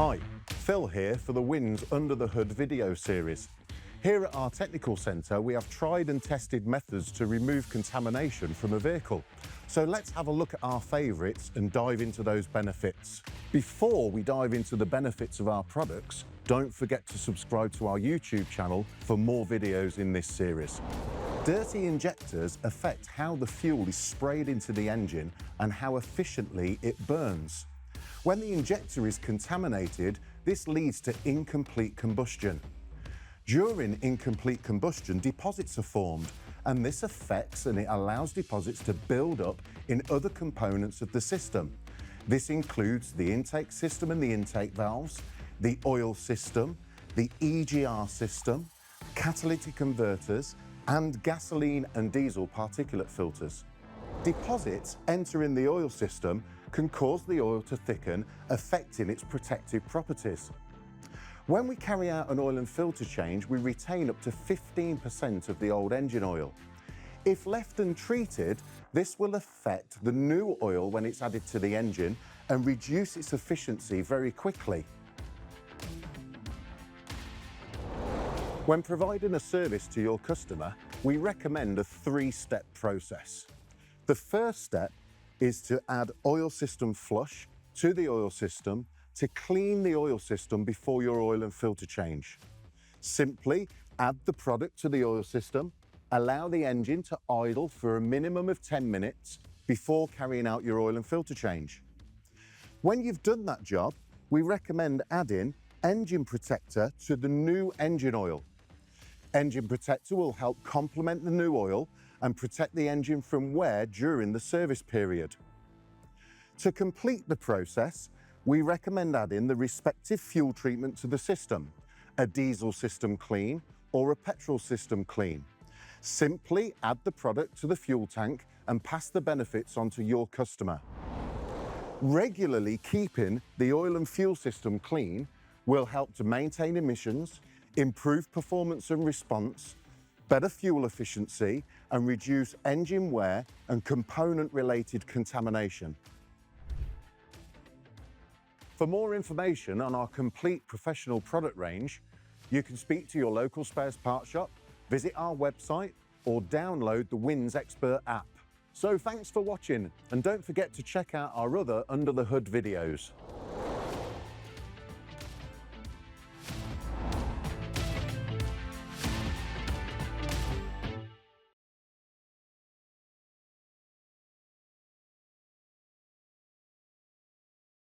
Hi, Phil here for the Wins Under the Hood video series. Here at our technical centre, we have tried and tested methods to remove contamination from a vehicle. So let's have a look at our favourites and dive into those benefits. Before we dive into the benefits of our products, don't forget to subscribe to our YouTube channel for more videos in this series. Dirty injectors affect how the fuel is sprayed into the engine and how efficiently it burns. When the injector is contaminated, this leads to incomplete combustion. During incomplete combustion, deposits are formed, and this affects and it allows deposits to build up in other components of the system. This includes the intake system and the intake valves, the oil system, the EGR system, catalytic converters, and gasoline and diesel particulate filters. Deposits entering the oil system can cause the oil to thicken, affecting its protective properties. When we carry out an oil and filter change, we retain up to 15% of the old engine oil. If left untreated, this will affect the new oil when it's added to the engine and reduce its efficiency very quickly. When providing a service to your customer, we recommend a three-step process. The first step is to add oil system flush to the oil system to clean the oil system before your oil and filter change. Simply add the product to the oil system, allow the engine to idle for a minimum of 10 minutes before carrying out your oil and filter change. When you've done that job, we recommend adding engine protector to the new engine oil. Engine protector will help complement the new oil and protect the engine from wear during the service period. To complete the process, we recommend adding the respective fuel treatment to the system, a diesel system clean or a petrol system clean. Simply add the product to the fuel tank and pass the benefits on to your customer. Regularly keeping the oil and fuel system clean will help to maintain emissions, improve performance and response, better fuel efficiency, and reduce engine wear and component-related contamination. For more information on our complete professional product range, you can speak to your local spares parts shop, visit our website, or download the Wins Expert app. So thanks for watching, and don't forget to check out our other Under the Hood videos.